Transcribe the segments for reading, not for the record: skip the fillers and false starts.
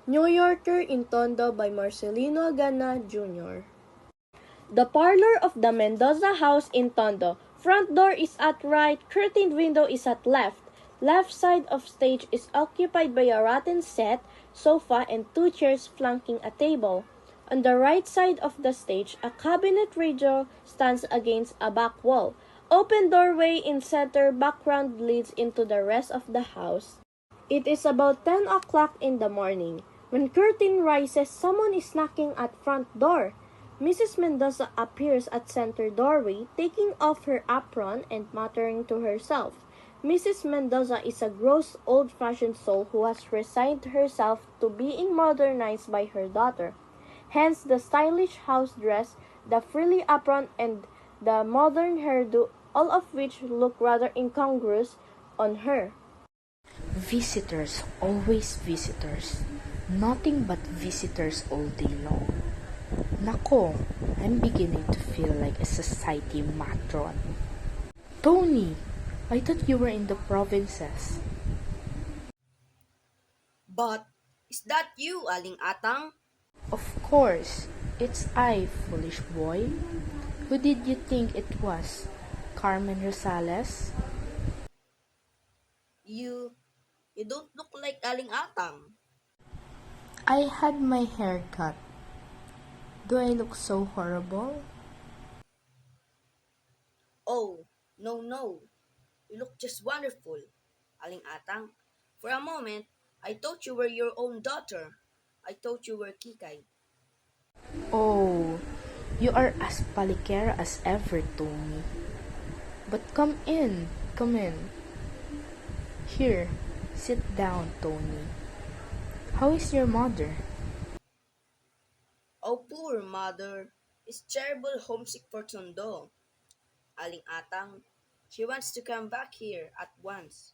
New Yorker in Tondo by Marcelino Gana Jr. The parlor of the Mendoza house in Tondo. Front door is at right, curtained window is at left. Left side of stage is occupied by a rotten set, sofa, and two chairs flanking a table. On the right side of the stage, a cabinet radio stands against a back wall. Open doorway in center background leads into the rest of the house. It is about 10 o'clock in the morning. When curtain rises, someone is knocking at front door. Mrs. Mendoza appears at center doorway, taking off her apron and muttering to herself. Mrs. Mendoza is a gross, old-fashioned soul who has resigned herself to being modernized by her daughter. Hence the stylish house dress, the frilly apron, and the modern hairdo, all of which look rather incongruous on her. Visitors, always visitors. Nothing but visitors all day long. Nako, I'm beginning to feel like a society matron. Tony, I thought you were in the provinces. But, is that you, Aling Atang? Of course, it's I, foolish boy. Who did you think it was? Carmen Rosales? You don't look like Aling Atang. I had my hair cut. Do I look so horrible? Oh, no. You look just wonderful, Aling Atang. For a moment, I thought you were your own daughter. I thought you were Kikay. Oh, you are as palikera as ever, Tony. But come in, come in. Here, sit down, Tony. How is your mother? Oh, poor mother. Is terrible homesick for Tondo. Aling Atang, she wants to come back here at once.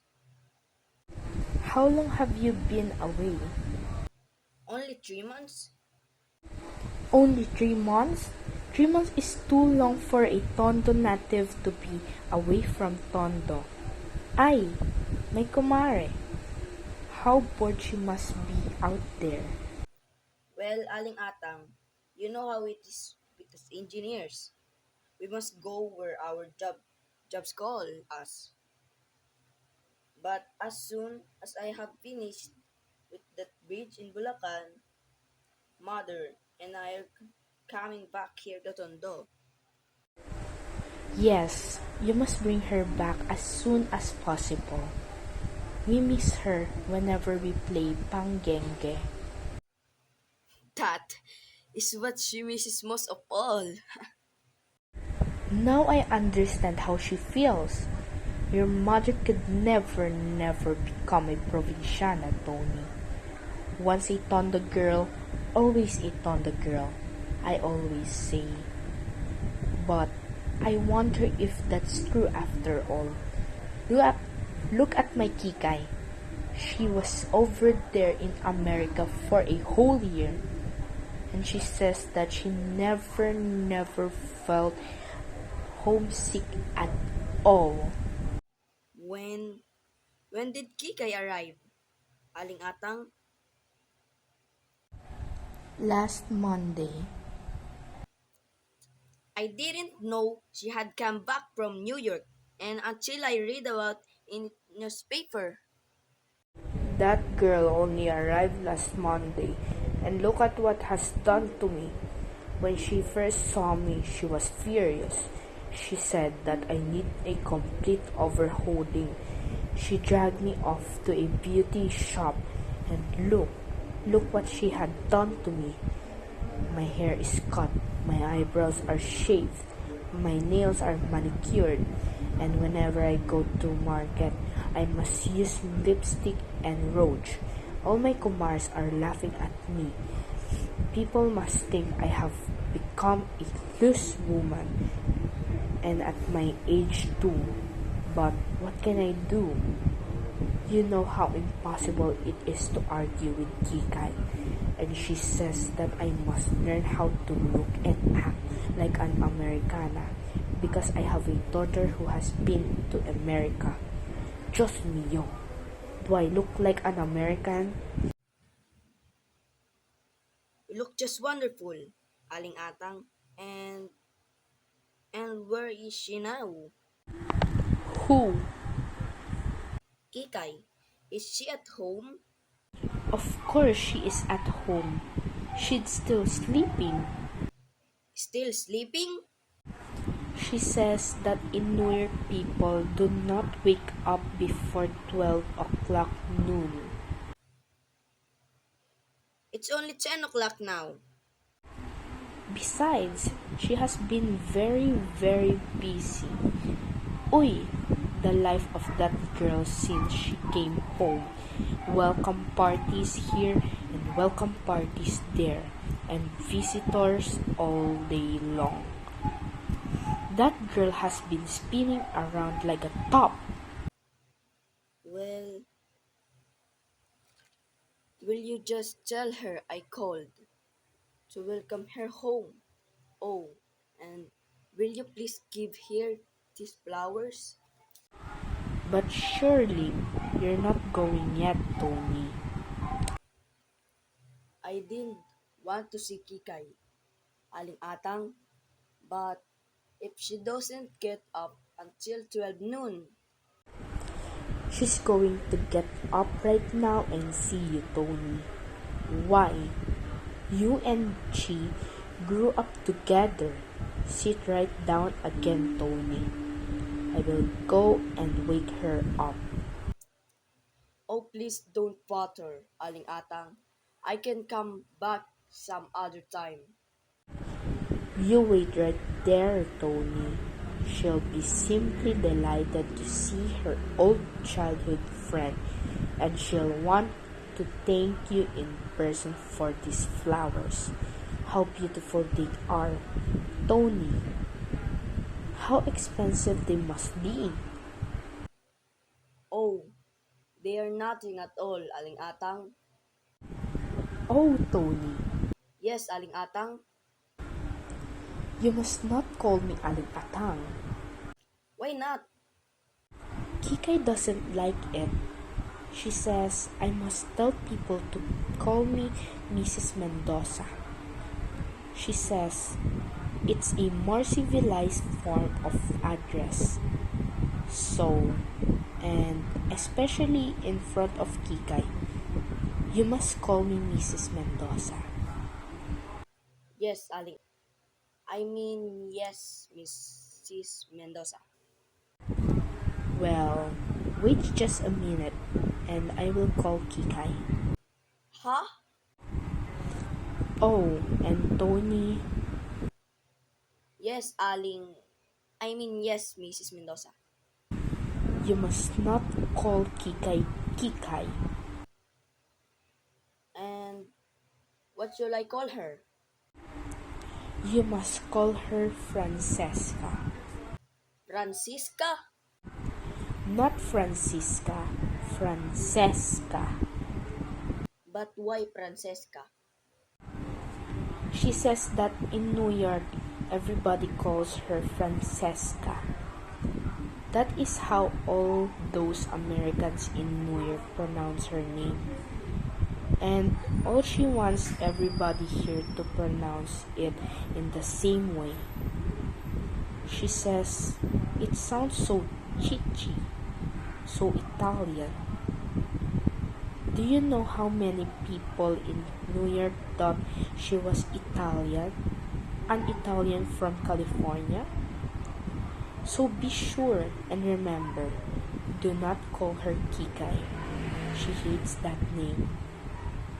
How long have you been away? Only 3 months? Only 3 months? 3 months is too long for a Tondo native to be away from Tondo. Ay, my kumare. How bored she must be out there. Well, Aling Atang, you know how it is with us engineers. We must go where our jobs call us. But as soon as I have finished with that bridge in Bulacan, mother and I are coming back here to Tondo. Yes, you must bring her back as soon as possible. We miss her whenever we play panggenge. That is what she misses most of all. Now I understand how she feels. Your mother could never become a provinciana, Tony. Once a Tondo girl, always a Tondo girl, I always say. But I wonder if that's true after all. Look at, look at my Kikay. She was over there in America for a whole year. And she says that she never felt homesick at all. When when did Kikay arrive? Aling Atang, Last Monday. I didn't know she had come back from New York and until I read about in newspaper. That girl only arrived last Monday, and look at what has done to me. When she first saw me, she was furious. She said that I need a complete overhauling. She dragged me off to a beauty shop, and look what she had done to me. My hair is cut, my eyebrows are shaved, my nails are manicured, and whenever I go to market, I must use lipstick and rouge. All my kumars are laughing at me. People must think I have become a loose woman, and at my age too. But what can I do? You know how impossible it is to argue with Kikay, and she says that I must learn how to look and act like an Americana because I have a daughter who has been to America. Diyos mío, do I look like an American? look just wonderful, Aling Atang. And where is she now? Who? Kikay, is she at home? Of course she is at home. She's still sleeping. Still sleeping? She says that Inuit people do not wake up before 12 o'clock noon. It's only 10 o'clock now. Besides, she has been very, very busy. Uy, the life of that girl since she came home. Welcome parties here and welcome parties there, and visitors all day long. That girl has been spinning around like a top. Well, will you just tell her I called to welcome her home? Oh, and will you please give her these flowers? But surely you're not going yet, Tony. I didn't want to see Kikay, Aling Atang, but if she doesn't get up until 12 noon, She's going to get up right now and see you, Tony. Why? You and she grew up together. Sit right down again, Tony. I will go and wake her up. oh please don't bother, Aling Atang. I can come back some other time. You wait right there, Tony. She'll be simply delighted to see her old childhood friend, and she'll want to thank you in person for these flowers. How beautiful they are, Tony. How expensive they must be. Oh, they are nothing at all, Aling Atang. Oh, Tony, Yes, Aling Atang. you must not call me Aling Atang. Why not? Kikay doesn't like it. She says I must tell people to call me Mrs. Mendoza. She says it's a more civilized form of address. So, and especially in front of Kikay, you must call me Mrs. Mendoza. Yes, Aling. I mean, yes, Mrs. Mendoza. Well, wait just a minute and I will call Kikay. Huh? Oh, and Tony, Yes, Aling. I mean, yes, Mrs. Mendoza. you must not call Kikay Kikay. And what shall I call her? You must call her Francesca. Francisca? Not Francisca, Francesca. But why Francesca? She says that in New York, everybody calls her Francesca. That is how all those Americans in New York pronounce her name. And all she wants everybody here to pronounce it in the same way. She says it sounds so chichi, so Italian. Do you know how many people in New York thought she was Italian? An Italian from California? So be sure and remember, do not call her Kikay. She hates that name.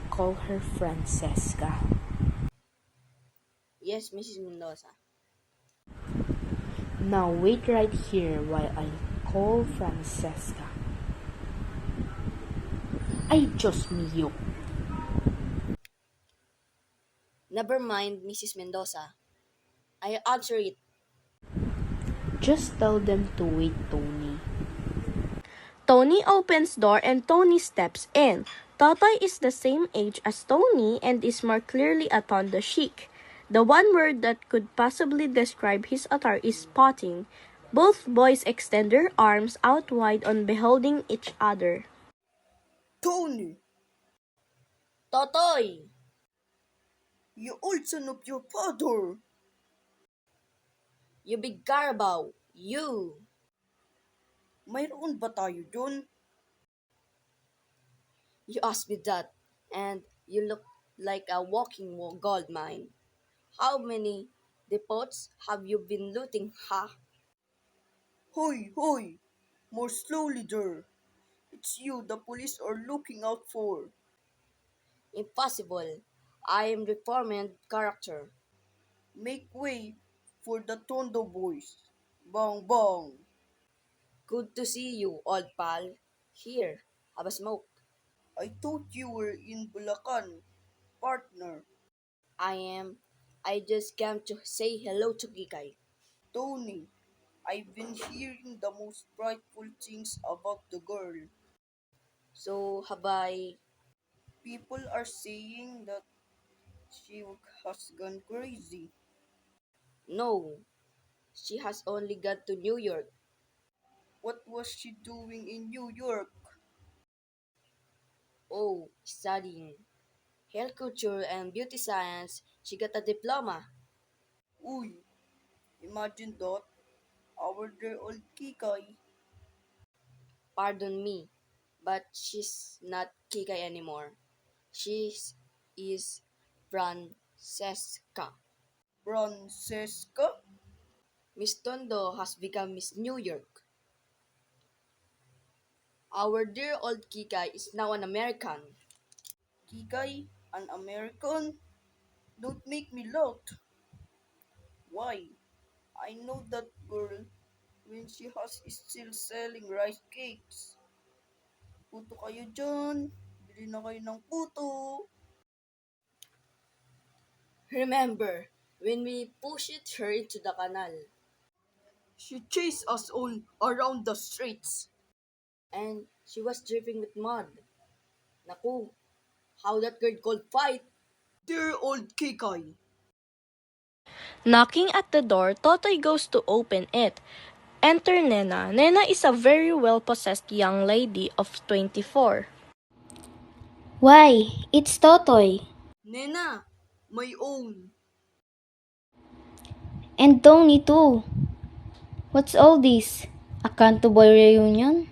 Call her Francesca. Yes, Mrs. Mendoza. Now wait right here while I call Francesca. Ay, Diyos mio. Never mind, Mrs. Mendoza. I answer it. Just tell them to wait, Tony. Tony opens door and Tony steps in. Totoy is the same age as Tony and is more clearly a Tondo chic. The one word that could possibly describe his attire is spotting. Both boys extend their arms out wide on beholding each other. Tony! Totoy! You old son of your father! You big Carabao! You! Mayroon ba tayo dun? You asked me that, and you look like a walking gold mine. How many depots have you been looting, ha? Hoy, hoy! More slowly there. It's you the police are looking out for. Impossible. I am reformed character. Make way for the Tondo boys. Bang bang. Good to see you, old pal. Here, have a smoke. I thought you were in Bulacan, partner. I am. I just came to say hello to Kikay. Tony, I've been hearing the most frightful things about the girl. So have I. People are saying that she has gone crazy. No, she has only got to New York. What was she doing in New York? Oh, studying hair culture and beauty science. She got a diploma. Uy, imagine that. Our dear old Kikay. Pardon me, but she's not Kikay anymore. She is Francesca. Francesca? Miss Tondo has become Miss New York. Our dear old Kikay is now an American. Kikay, an American? Don't make me laugh. Why? I know that girl when she has is still selling rice cakes. Puto kayo dyan. Bili na kayo ng puto. Remember, when we pushed her into the canal, She chased us all around the streets. and she was dripping with mud. Naku, how that girl could fight. Dear old Kikay. Knocking at the door, Totoy goes to open it. Enter Nena. Nena is a very well-possessed young lady of 24. Why, it's Totoy. Nena, my own. And Tony too. What's all this? A Kanto Boy reunion?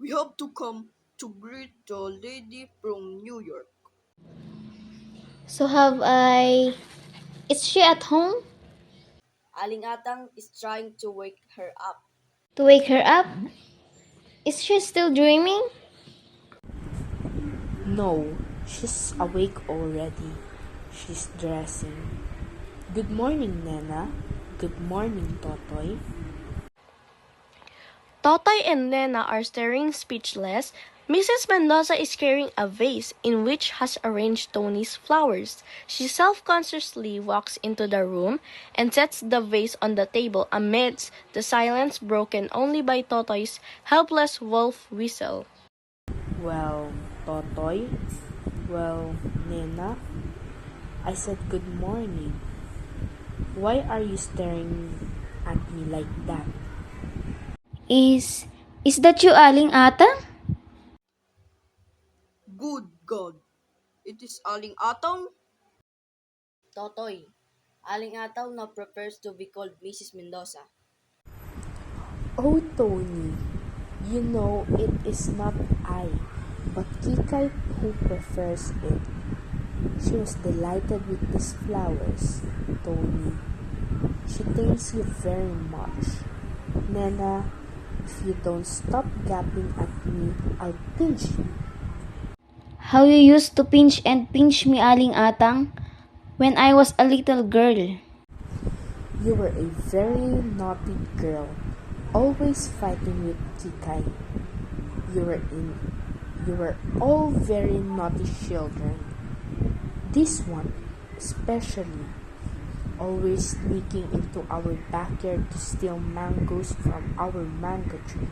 We have to come to greet the lady from New York. So have I... Is she at home? Aling Atang is trying to wake her up. To wake her up? Is she still dreaming? No, she's awake already. She's dressing. Good morning, Nena. Good morning, Totoy. Totoy and Nena are staring speechless. Mrs. Mendoza is carrying a vase in which has arranged Tony's flowers. She self-consciously walks into the room and sets the vase on the table amidst the silence broken only by Totoy's helpless wolf whistle. Well, Totoy. Well, Nena. I said good morning. Why are you staring at me like that? Is... Is that you, Aling Atang? Good God. It is Aling Atang? Totoy, Aling Ataw now prefers to be called Mrs. Mendoza. Oh, Tony, you know it is not I, but Kikay who prefers it. She was delighted with these flowers, Tony. She thanks you very much. Nena, if you don't stop gapping at me, I'll pinch you. How you used to pinch and pinch me, Aling Atang, when I was a little girl. You were a very naughty girl, always fighting with Kikay. You were all very naughty children. This one, especially, always sneaking into our backyard to steal mangoes from our mango tree.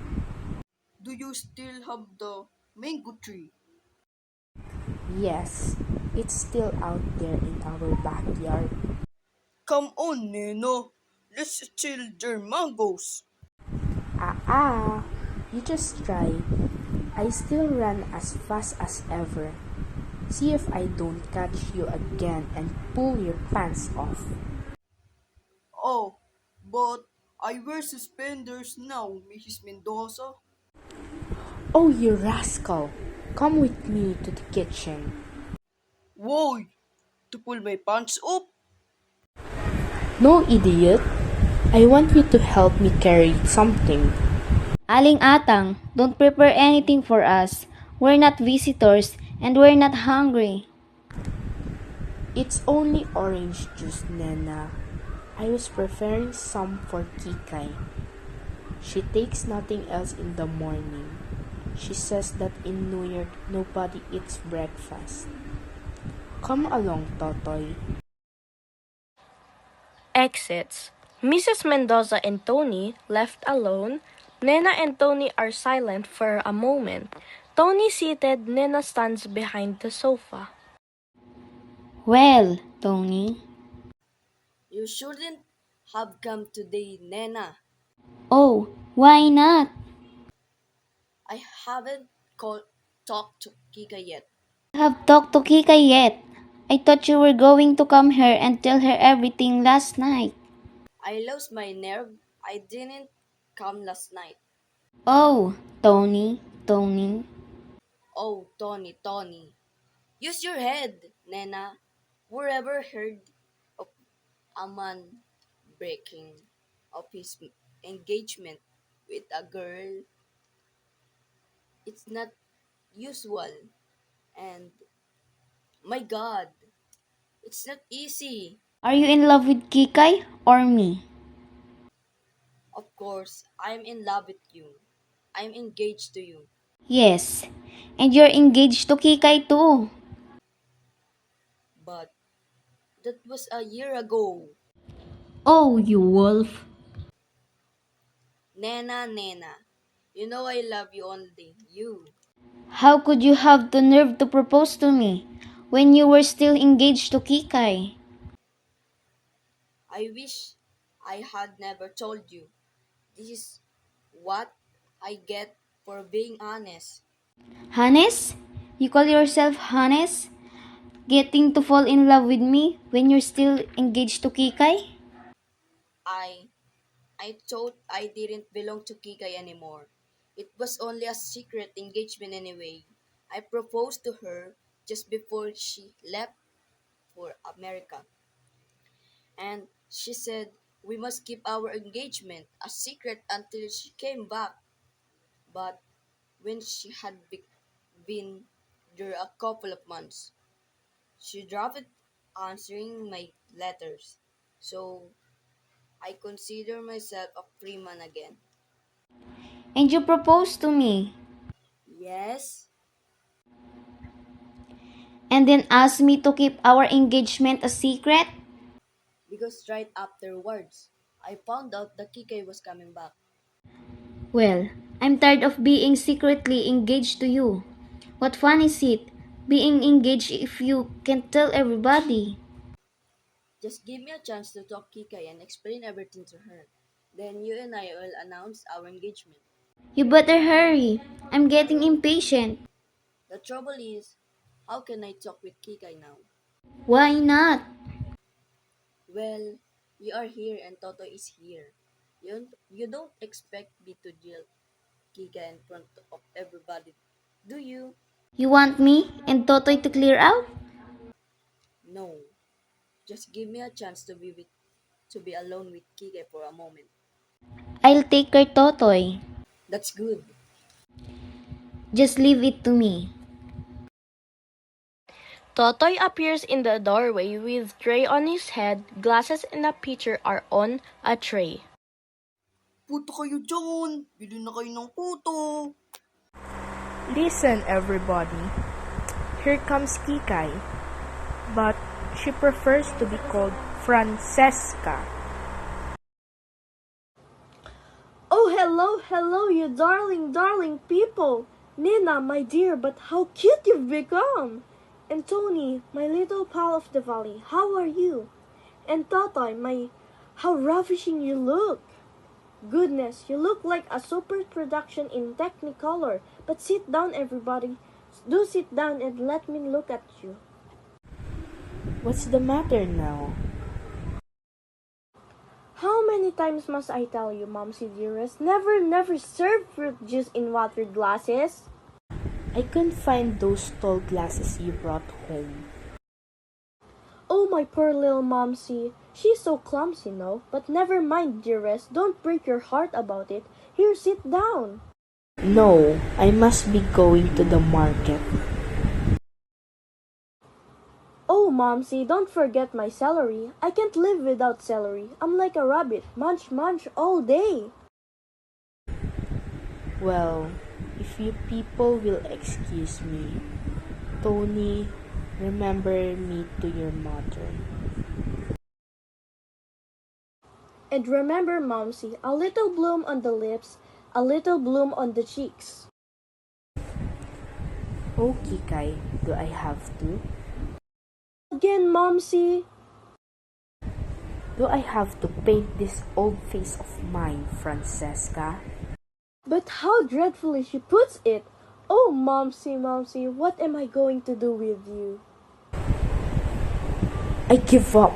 Do you still have the mango tree? Yes, it's still out there in our backyard. Come on, Nena. Let's steal their mangoes. You just try. I still run as fast as ever. See if I don't catch you again and pull your pants off. Oh, but I wear suspenders now, Mrs. Mendoza. Oh, you rascal! Come with me to the kitchen. Why? To pull my pants up? No, idiot! I want you to help me carry something. Aling Atang, don't prepare anything for us. We're not visitors and we're not hungry. It's only orange juice, Nena. I was preparing some for Kikay. She takes nothing else in the morning. She says that in New York nobody eats breakfast. Come along, Totoy. Exits. Mrs. Mendoza and Tony left alone. Nena and Tony are silent for a moment. Tony seated, Nena stands behind the sofa. Well, Tony. You shouldn't have come today, Nena. Oh, why not? I haven't talked to Kika yet. You have talked to Kika yet. I thought you were going to come here and tell her everything last night. I lost my nerve. I didn't come last night. Oh, Tony. Oh, Tony. Use your head, Nena. Whoever heard of a man breaking of his engagement with a girl? It's not usual. And my God, it's not easy. Are you in love with Kikay or me? Of course, I'm in love with you. I'm engaged to you. Yes, and you're engaged to Kikay too. But that was a year ago. Oh, you wolf. Nena. You know I love you only. You. How could you have the nerve to propose to me when you were still engaged to Kikay? I wish I had never told you. This is what I get for being honest. Hannes? You call yourself Hannes? Getting to fall in love with me when you're still engaged to Kikay? I I thought I didn't belong to Kikay anymore. It was only a secret engagement anyway. I proposed to her just before she left for America. And she said we must keep our engagement a secret until she came back. But when she had been there a couple of months, she dropped answering my letters. So I consider myself a free man again. And you proposed to me Yes, and then asked me to keep our engagement a secret? because right afterwards, I found out that Kike was coming back. Well, I'm tired of being secretly engaged to you. What fun is it being engaged if you can't tell everybody? Just give me a chance to talk Kike and explain everything to her. Then you and I will announce our engagement. You better hurry. I'm getting impatient. The trouble is, how can I talk with Kike now? Why not? Well, you are here and Toto is here. You don't expect me to deal Kika in front of everybody, do you? You want me and Totoy to clear out? No. Just give me a chance to be alone with Kike for a moment. I'll take her Totoy. That's good. Just leave it to me. Totoy appears in the doorway with tray on his head, glasses and a pitcher are on a tray. Puto kayo dyan! Bili na kayo ng puto! Listen, everybody. Here comes Kikay. But she prefers to be called Francesca. Oh, hello, you darling people. Nina, my dear, but how cute you've become. And Tony, my little pal of the valley, how are you? And Totoy, how ravishing you look. Goodness, you look like a super production in Technicolor. But sit down, everybody. Do sit down and let me look at you. What's the matter now? How many times must I tell you, Momsy dearest, never, never serve fruit juice in watered glasses? I couldn't find those tall glasses you brought home. Oh, my poor little Momsy. She's so clumsy, no? But never mind, dearest. Don't break your heart about it. Here, sit down. No, I must be going to the market. Oh, Momsy, don't forget my celery. I can't live without celery. I'm like a rabbit. Munch, munch all day. Well, if you people will excuse me, Tony, remember me to your mother. And remember, Momsy, a little bloom on the lips, a little bloom on the cheeks. Oh, Kikai, do I have to? Again, Momsy. Do I have to paint this old face of mine, Francesca? But how dreadfully she puts it. Oh, Momsy, Momsy, what am I going to do with you? I give up.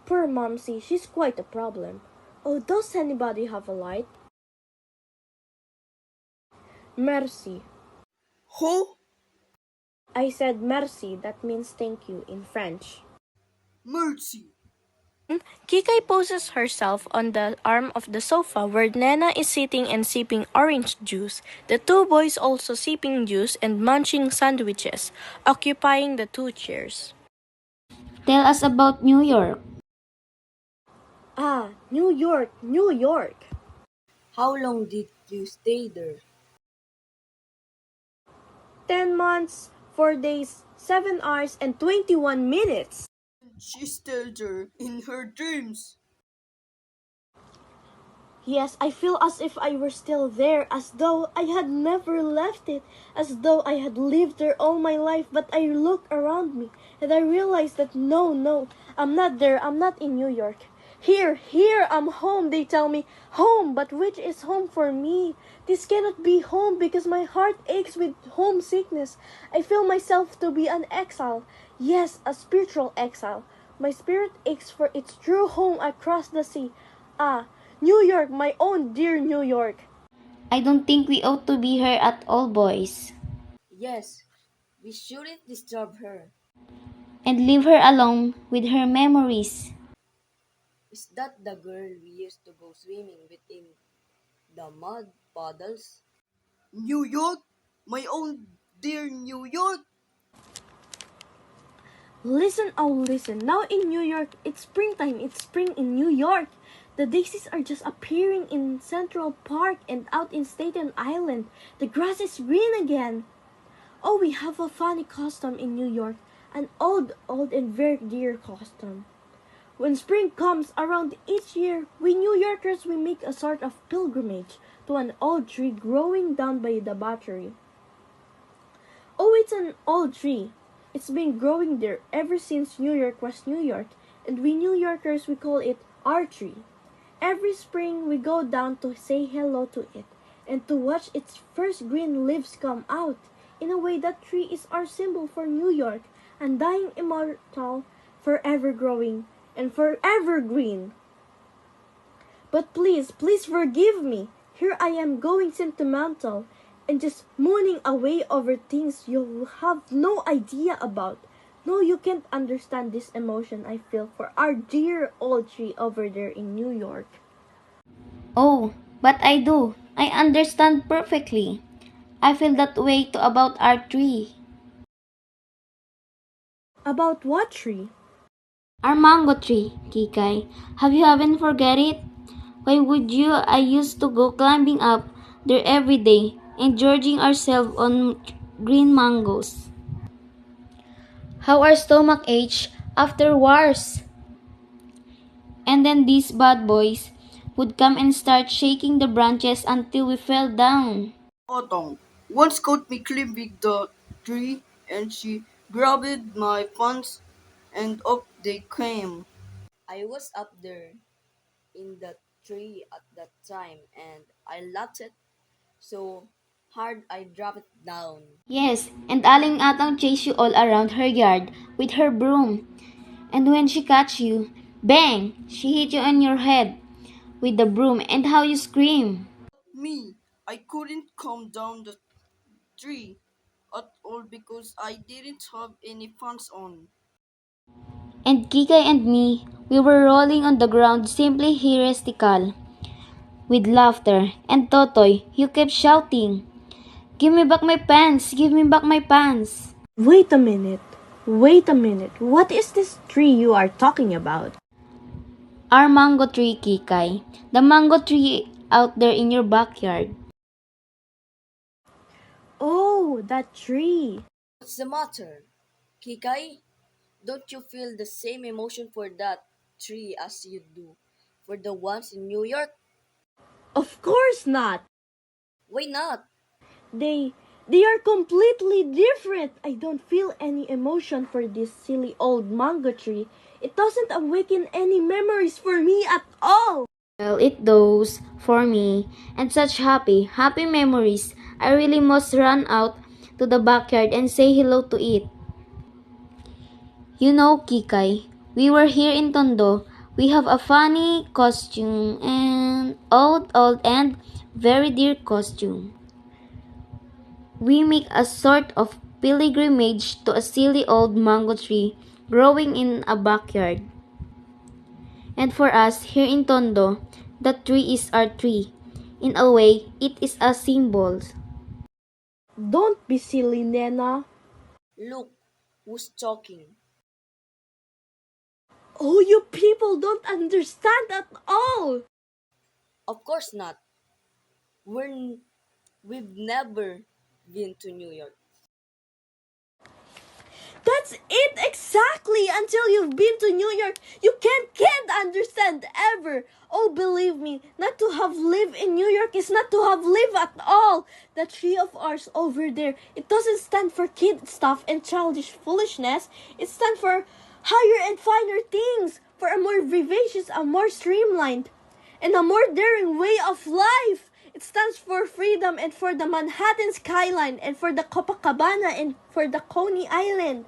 Poor Momsy, she's quite a problem. Oh, does anybody have a light? Merci. Who? I said merci, that means thank you in French. Mercy. Kikay poses herself on the arm of the sofa where Nana is sitting and sipping orange juice, the two boys also sipping juice and munching sandwiches, occupying the two chairs. Tell us about New York. Ah, New York, New York. How long did you stay there? 10 months, 4 days, 7 hours, and 21 minutes. She's still there in her dreams. Yes, I feel as if I were still there, as though I had never left it, as though I had lived there all my life. But I look around me and I realize that no, no, I'm not there. I'm not in New York. Here, I'm home. They tell me home, but which is home for me? This cannot be home because my heart aches with homesickness. I feel myself to be an exile. Yes, a spiritual exile. My spirit aches for its true home across the sea. Ah, New York, my own dear New York. I don't think we ought to be here at all, boys, Yes, we shouldn't disturb her. and leave her alone with her memories. Is that the girl we used to go swimming with in the mud puddles? New York? My own dear New York? Listen, oh listen. Now in New York, it's springtime. It's spring in New York. The daisies are just appearing in Central Park and out in Staten Island. The grass is green again. Oh, we have a funny custom in New York. An old and very dear custom. When spring comes around each year, we New Yorkers we make a sort of pilgrimage to an old tree growing down by the Battery. Oh, it's an old tree. It's been growing there ever since New York was New York, and we New Yorkers we call it our tree. Every spring we go down to say hello to it and to watch its first green leaves come out. In a way, that tree is our symbol for New York, undying, immortal, forever growing, and forever green. But please, please forgive me. Here I am going sentimental and just mooning away over things you have no idea about. No, you can't understand this emotion I feel for our dear old tree over there in New York. Oh, but I do. I understand perfectly. I feel that way too about our tree. About what tree? Our mango tree, Kikay. Have you haven't forget it? Why would you? I used to go climbing up there every day, enjoying ourselves on green mangoes. How our stomach ached afterwards. And then these bad boys would come and start shaking the branches until we fell down. Otong once caught me climbing the tree and she grabbed my pants and up they came. I was up there in the tree at that time and I laughed so hard I dropped it down. Yes, and Aling Atang chased you all around her yard with her broom. And when she caught you, bang! She hit you on your head with the broom and how you scream. Me, I couldn't come down the tree at all because I didn't have any pants on. And Kikay and me, we were rolling on the ground simply hysterical with laughter. And Totoy, you kept shouting, "Give me back my pants! Give me back my pants!" Wait a minute. Wait a minute. What is this tree you are talking about? Our mango tree, Kikay. The mango tree out there in your backyard. Oh, that tree. What's the matter? Kikai, don't you feel the same emotion for that tree as you do for the ones in New York? Of course not. Why not? They they are completely different. I don't feel any emotion for this silly old mango tree. It doesn't awaken any memories for me at all. Well, it does for me, and such happy, happy memories. I really must run out to the backyard and say hello to it. You know, Kikay, we were here in Tondo. We have a funny costume and old and very dear costume. We make a sort of pilgrimage to a silly old mango tree growing in a backyard. And for us here in Tondo, that tree is our tree. In a way, it is a symbol. Don't be silly, Nena. Look, who's talking? Oh, you people don't understand at all. Of course not. We're, we've never been to New York. That's it exactly. Until you've been to New York, you can't understand ever. Oh, believe me, not to have lived in New York is not to have lived at all. The tree of ours over there, it doesn't stand for kid stuff and childish foolishness. It stands for higher and finer things, for a more vivacious, a more streamlined, and a more daring way of life. It stands for freedom and for the Manhattan skyline and for the Copacabana and for the Coney Island.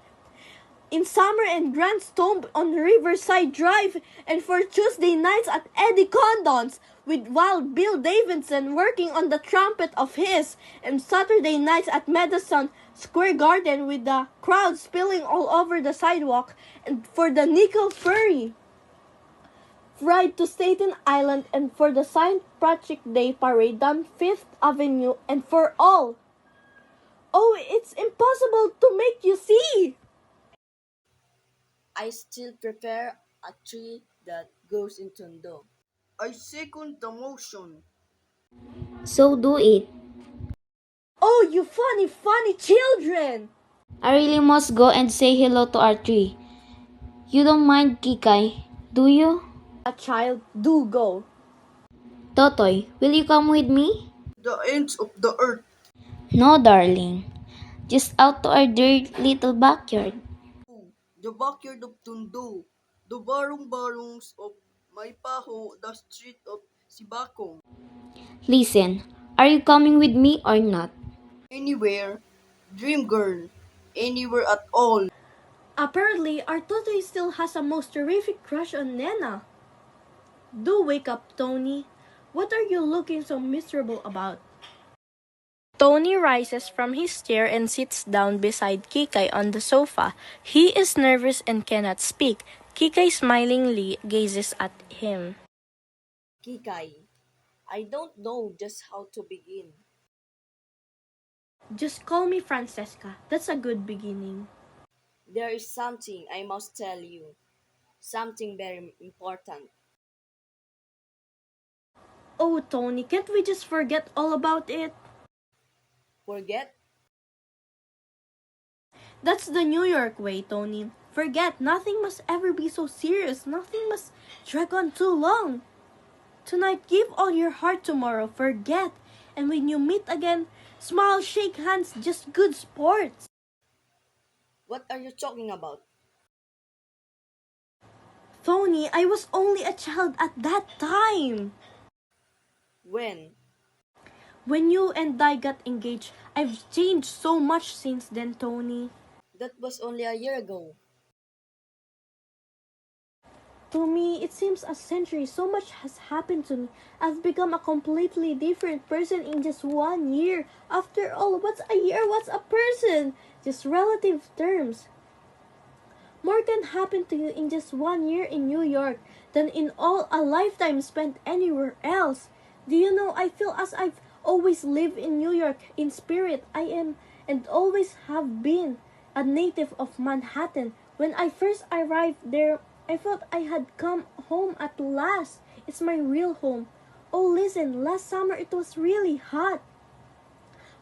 In summer and Grand Stomp on Riverside Drive and for Tuesday nights at Eddie Condon's with Wild Bill Davidson working on the trumpet of his and Saturday nights at Madison Square Garden with the crowd spilling all over the sidewalk and for the Nickel Ferry ride to Staten Island and for the St. Patrick's Day parade down Fifth Avenue and for all. Oh, it's impossible to make you see. I still prefer a tree that grows in Tondo. I second the motion. So do it. Oh, you funny children. I really must go and say hello to our tree. You don't mind, Kikay, do you? A child, do go. Totoy, will you come with me? The ends of the earth. No, darling. Just out to our dear little backyard. The backyard of Tondo. The barong-barongs of Maypaho. The street of Sibakong. Listen, are you coming with me or not? Anywhere. Dream girl. Anywhere at all. Apparently, our Toto still has a most terrific crush on Nena. Do wake up, Tony. What are you looking so miserable about? Tony rises from his chair and sits down beside Kikai on the sofa. He is nervous and cannot speak. Kikai smilingly gazes at him. Kikai, I don't know just how to begin. Just call me Francesca. That's a good beginning. There is something I must tell you. Something very important. Oh, Tony, can't we just forget all about it? Forget? That's the New York way, Tony. Forget. Nothing must ever be so serious. Nothing must drag on too long. Tonight, give all your heart. Tomorrow, forget. And when you meet again, smile, shake hands, just good sports. What are you talking about? Tony, I was only a child at that time. When? When you and I got engaged, I've changed so much since then, Tony. That was only a year ago. To me, it seems a century. So much has happened to me. I've become a completely different person in just 1 year. After all, what's a year? What's a person? Just relative terms. More can happen to you in just 1 year in New York than in all a lifetime spent anywhere else. Do you know, I feel as I've always lived in New York in spirit. I am and always have been a native of Manhattan. When I first arrived there, I felt I had come home at last. It's my real home. Oh, listen, last summer it was really hot.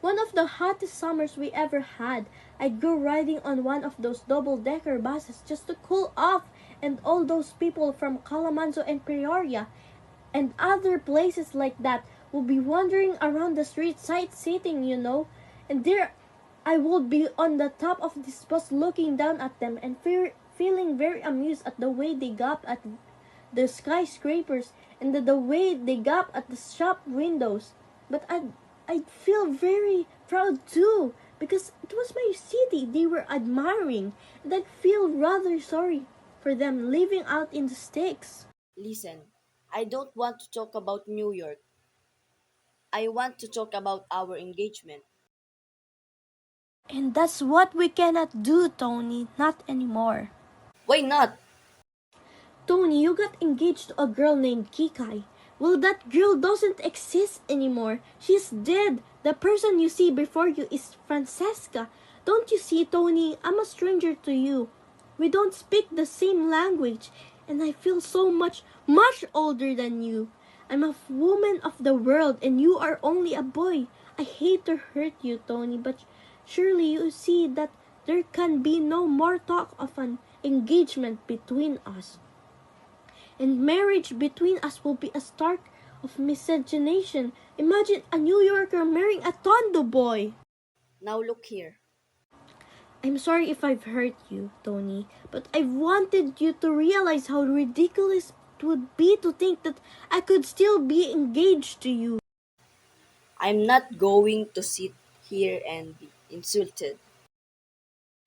One of the hottest summers we ever had. I'd go riding on one of those double-decker buses just to cool off, and all those people from Kalamazoo and Peoria and other places like that would be wandering around the street sightseeing, and there I would be on the top of this bus looking down at them and feeling very amused at the way they gawped at the skyscrapers and the way they gawped at the shop windows. But I'd feel very proud too because it was my city they were admiring, and I'd feel rather sorry for them living out in the sticks. Listen, I don't want to talk about New York. I want to talk about our engagement. And that's what we cannot do, Tony, not anymore. Why not? Tony, you got engaged to a girl named Kikai. Well, that girl doesn't exist anymore. She's dead. The person you see before you is Francesca. Don't you see, Tony? I'm a stranger to you. We don't speak the same language, and I feel so much, much older than you. I'm a woman of the world, and you are only a boy. I hate to hurt you, Tony, but surely you see that there can be no more talk of an engagement between us. And marriage between us will be a start of miscegenation. Imagine a New Yorker marrying a Tondo boy. Now look here. I'm sorry if I've hurt you, Tony, but I wanted you to realize how ridiculous it would be to think that I could still be engaged to you. I'm not going to sit here and be insulted.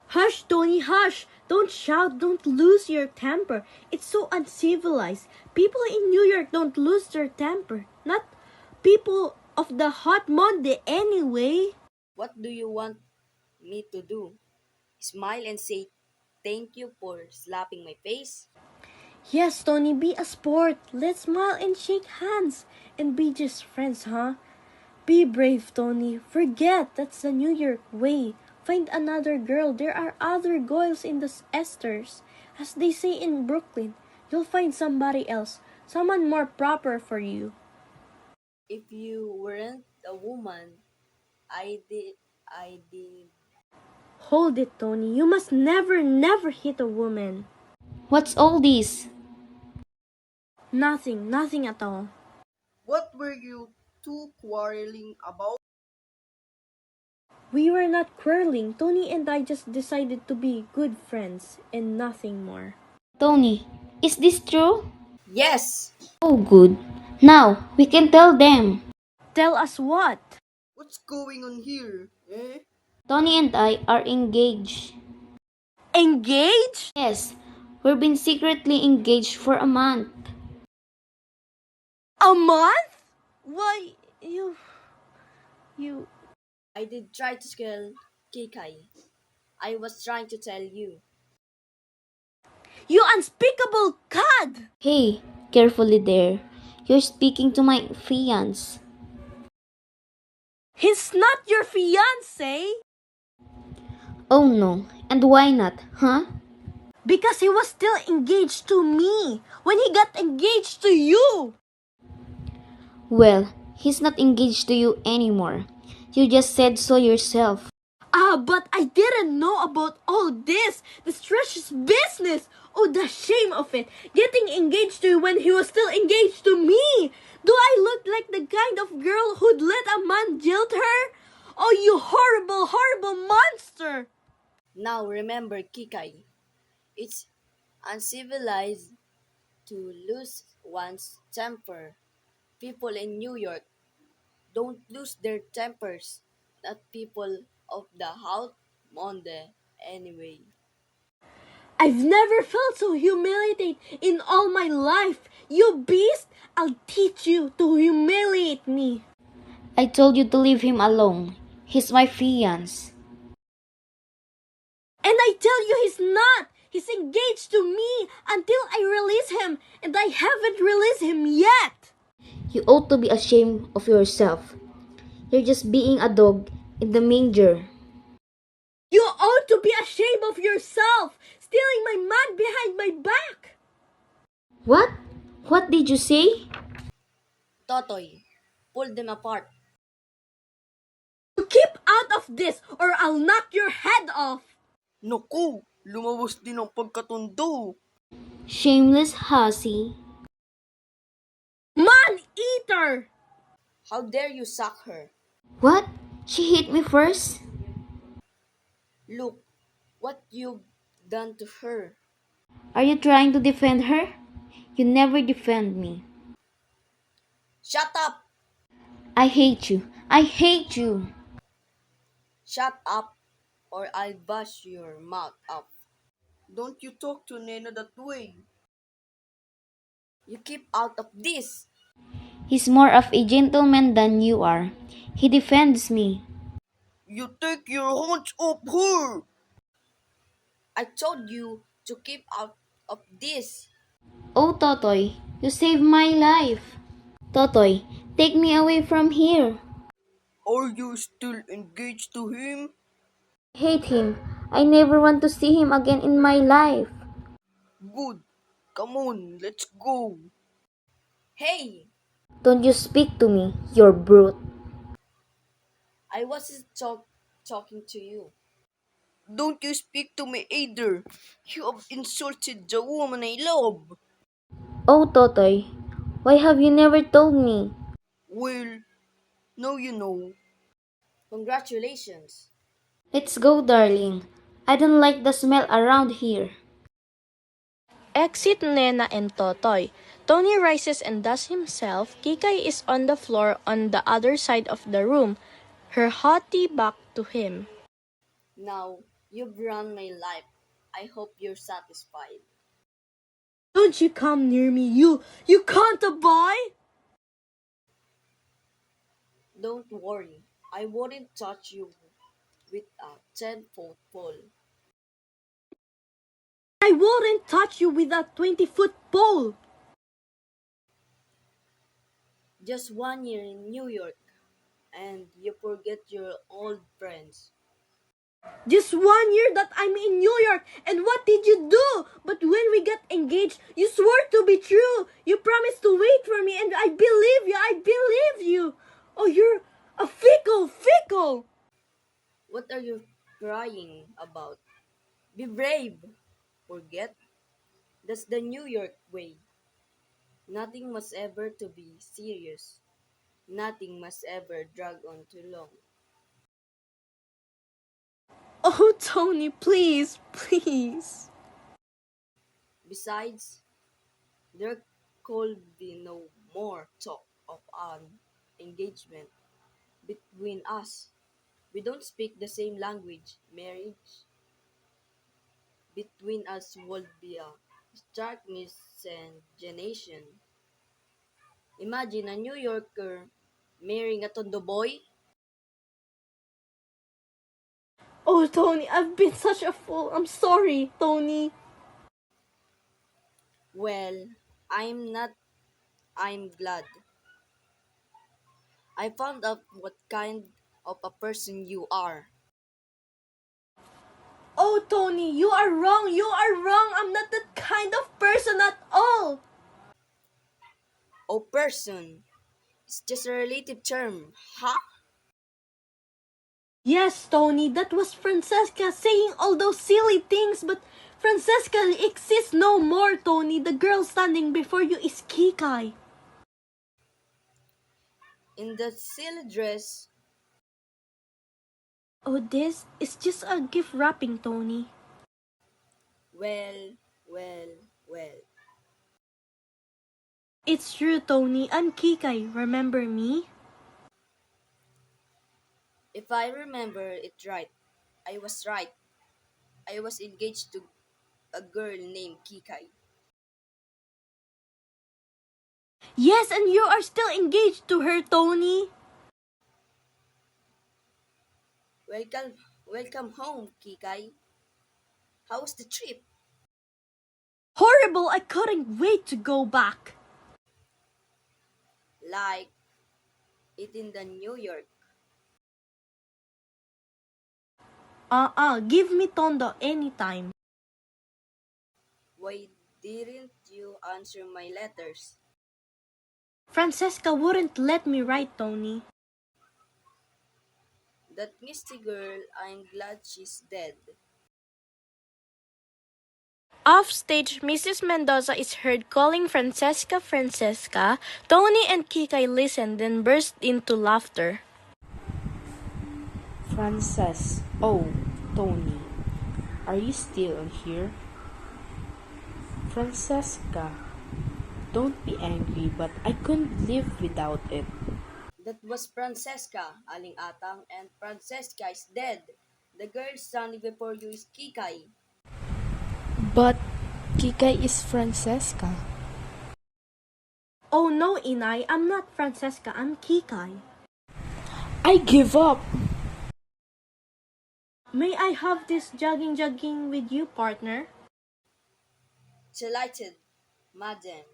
Hush, Tony, hush! Don't shout, don't lose your temper. It's so uncivilized. People in New York don't lose their temper. Not people of the hot Monday anyway. What do you want me to do? Smile and say thank you for slapping my face? Yes, Tony, be a sport. Let's smile and shake hands and be just friends, huh? Be brave, Tony. Forget that's the New York way. Find another girl. There are other girls in the Esters. As they say in Brooklyn, you'll find somebody else. Someone more proper for you. If you weren't a woman, I did. Hold it, Tony. You must never, never hit a woman. What's all this? Nothing, nothing at all. What were you two quarreling about? We were not quarreling. Tony and I just decided to be good friends and nothing more. Tony, is this true? Yes! Oh, good. Now, we can tell them. Tell us what? What's going on here? Eh? Tony and I are engaged. Engaged? Yes, we've been secretly engaged for a month. A month? Why, you... I did try to scare Kikai. I was trying to tell you. You unspeakable cad! Hey, carefully there. You're speaking to my fiance. He's not your fiancé! Oh no, and why not, huh? Because he was still engaged to me when he got engaged to you! Well, he's not engaged to you anymore. You just said so yourself. Ah, but I didn't know about all this. This treacherous business. Oh, the shame of it. Getting engaged to you when he was still engaged to me. Do I look like the kind of girl who'd let a man jilt her? Oh, you horrible, horrible monster. Now remember, Kikai, it's uncivilized to lose one's temper. People in New York Don't lose their tempers. Not people of the house Monde anyway. I've never felt so humiliated in all my life. You beast, I'll teach you to humiliate me. I told you to leave him alone. He's my fiance. And I tell you he's not. He's engaged to me until I release him, and I haven't released him yet. You ought to be ashamed of yourself. You're just being a dog in the manger. You ought to be ashamed of yourself, stealing my man behind my back. What? What did you say? Totoy, pull them apart. You keep out of this or I'll knock your head off. Naku, lumabas din ang pagkatondo. Shameless hussy. Man eater! How dare you suck her? What? She hit me first? Look what you've done to her. Are you trying to defend her? You never defend me. Shut up! I hate you. I hate you. Shut up or I'll bust your mouth up. Don't you talk to Nena that way. You keep out of this. He's more of a gentleman than you are. He defends me. You take your hands off her. I told you to keep out of this. Oh, Totoy, you saved my life. Totoy, take me away from here. Are you still engaged to him? I hate him. I never want to see him again in my life. Good. Come on, let's go. Hey, Don't you speak to me, you brute. I wasn't talking to you. Don't you speak to me either. You have insulted the woman I love. Oh, Totoy, why have you never told me? Well, now you know. Congratulations. Let's go, darling. I don't like the smell around here. Exit Nena and Totoy. Tony rises and does himself. Kikay is on the floor on the other side of the room, her haughty back to him. Now you've run my life. I hope you're satisfied. Don't you come near me, you can't boy! Don't worry. I wouldn't touch you with a 10-foot pole. I wouldn't touch you with a 20-foot pole. Just 1 year in New York, and you forget your old friends. Just 1 year that I'm in New York, and what did you do? But when we got engaged, you swore to be true. You promised to wait for me, and I believe you. Oh, you're a fickle. What are you crying about? Be brave. Forget. That's the New York way. Nothing must ever to be serious. Nothing must ever drag on too long. Oh, Tony, please. Besides, there could be no more talk of an engagement between us. We don't speak the same language. Marriage between us would be a stark miscegenation. Imagine a New Yorker marrying a Tondo boy. Oh, Tony, I've been such a fool. I'm sorry, Tony. Well, I'm not. I'm glad. I found out what kind of a person you are. Oh, Tony, you are wrong. I'm not that kind of person at all. Oh, person. It's just a relative term. Huh? Yes, Tony, that was Francesca saying all those silly things, but Francesca exists no more, Tony. The girl standing before you is Kikai. In the silly dress. Oh, this is just a gift wrapping, Tony. Well, well, well. It's true, Tony. I'm Kikai. Remember me? If I remember it right, I was right. I was engaged to a girl named Kikai. Yes, and you are still engaged to her, Tony. Welcome, welcome home, Kikai. How was the trip? Horrible, I couldn't wait to go back. Like it in the New York. Give me Tondo anytime. Why didn't you answer my letters? Francesca wouldn't let me write, Tony. That misty girl, I'm glad she's dead. Offstage, Mrs. Mendoza is heard calling Francesca, Francesca. Tony and Kikai listen, then burst into laughter. Frances, oh, Tony, are you still here? Francesca, don't be angry, but I couldn't live without it. That was Francesca, Aling Atang, and Francesca is dead. The girl standing before you is Kikai. But Kikay is Francesca. Oh no, Inay, I'm not Francesca, I'm Kikai. I give up. May I have this jogging with you, partner? Delighted, madam.